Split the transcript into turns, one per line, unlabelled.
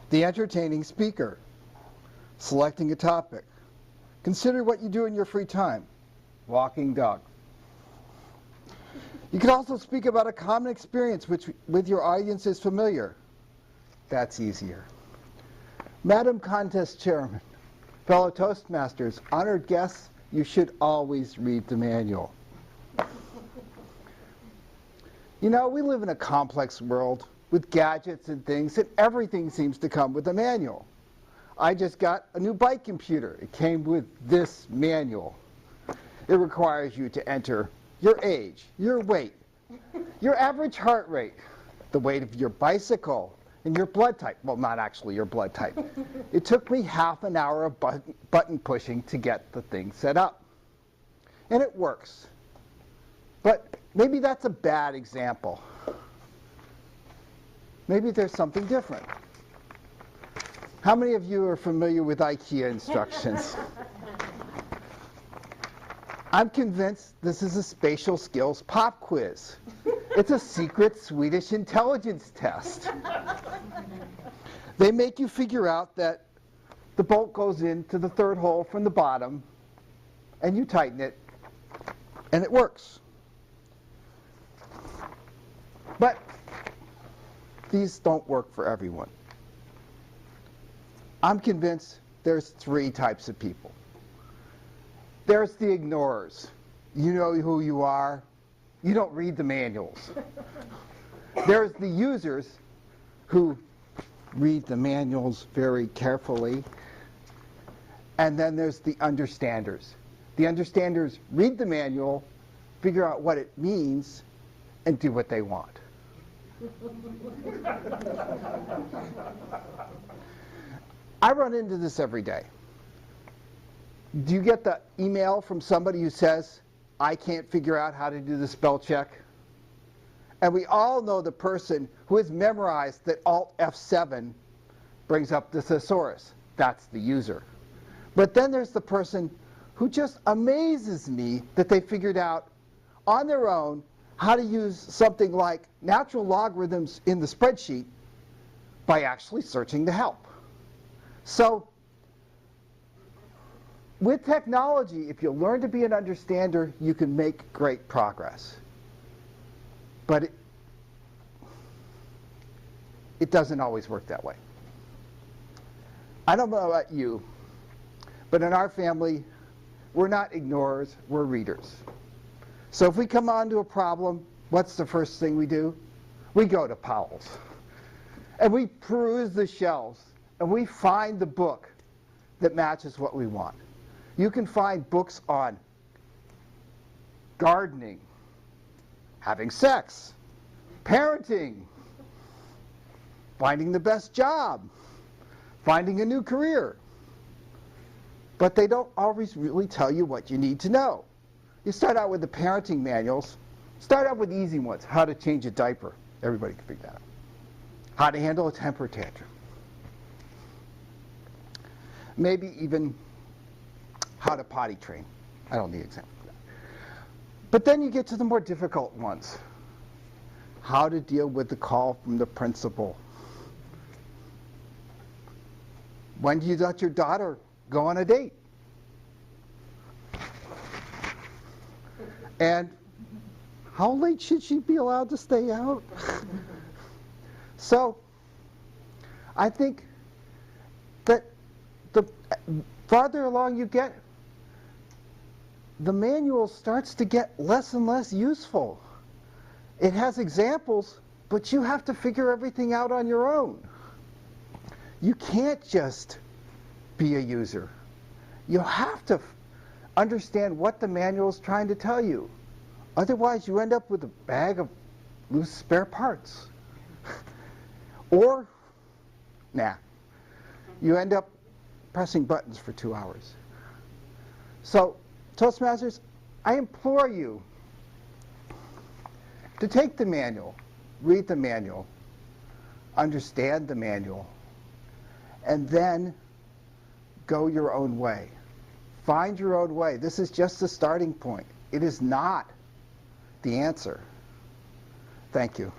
The entertaining speaker. Selecting a topic. Consider what you do in your free time. Walking dog. You can also speak about a common experience which with your audience is familiar. That's easier. Madam Contest Chairman, fellow Toastmasters, honored guests, you should always read the manual. You know, we live in a complex world with gadgets and things, and everything seems to come with a manual. I just got a new bike computer. It came with this manual. It requires you to enter your age, your weight, your average heart rate, the weight of your bicycle, and your blood type. Well, not actually your blood type. It took me half an hour of button pushing to get the thing set up. And it works. But maybe that's a bad example. Maybe there's something different. How many of you are familiar with IKEA instructions? I'm convinced this is a spatial skills pop quiz. It's a secret Swedish intelligence test. They make you figure out that the bolt goes into the third hole from the bottom, and you tighten it, and it works. But these don't work for everyone. I'm convinced there's 3 types of people. There's the ignorers. You know who you are. You don't read the manuals. There's the users who read the manuals very carefully. And then there's the understanders. The understanders read the manual, figure out what it means, and do what they want. I run into this every day. Do you get the email from somebody who says, I can't figure out how to do the spell check? And we all know the person who has memorized that Alt F7 brings up the thesaurus. That's the user. But then there's the person who just amazes me that they figured out on their own how to use something like natural logarithms in the spreadsheet by actually searching the help. So with technology, if you learn to be an understander, you can make great progress. But it doesn't always work that way. I don't know about you, but in our family, we're not ignorers, we're readers. So if we come onto a problem, what's the first thing we do? We go to Powell's. And we peruse the shelves, and we find the book that matches what we want. You can find books on gardening, having sex, parenting, finding the best job, finding a new career. But they don't always really tell you what you need to know. You start out with the parenting manuals. Start out with easy ones. How to change a diaper. Everybody can figure that out. How to handle a temper tantrum. Maybe even how to potty train. I don't need an example for that. But then you get to the more difficult ones. How to deal with the call from the principal. When do you let your daughter go on a date? And how late should she be allowed to stay out? So I think that the farther along you get, the manual starts to get less and less useful. It has examples, but you have to figure everything out on your own. You can't just be a user. You have to understand what the manual is trying to tell you. Otherwise, you end up with a bag of loose spare parts. Or, you end up pressing buttons for 2 hours. So, Toastmasters, I implore you to take the manual, read the manual, understand the manual, and then go your own way. Find your own way. This is just the starting point. It is not the answer. Thank you.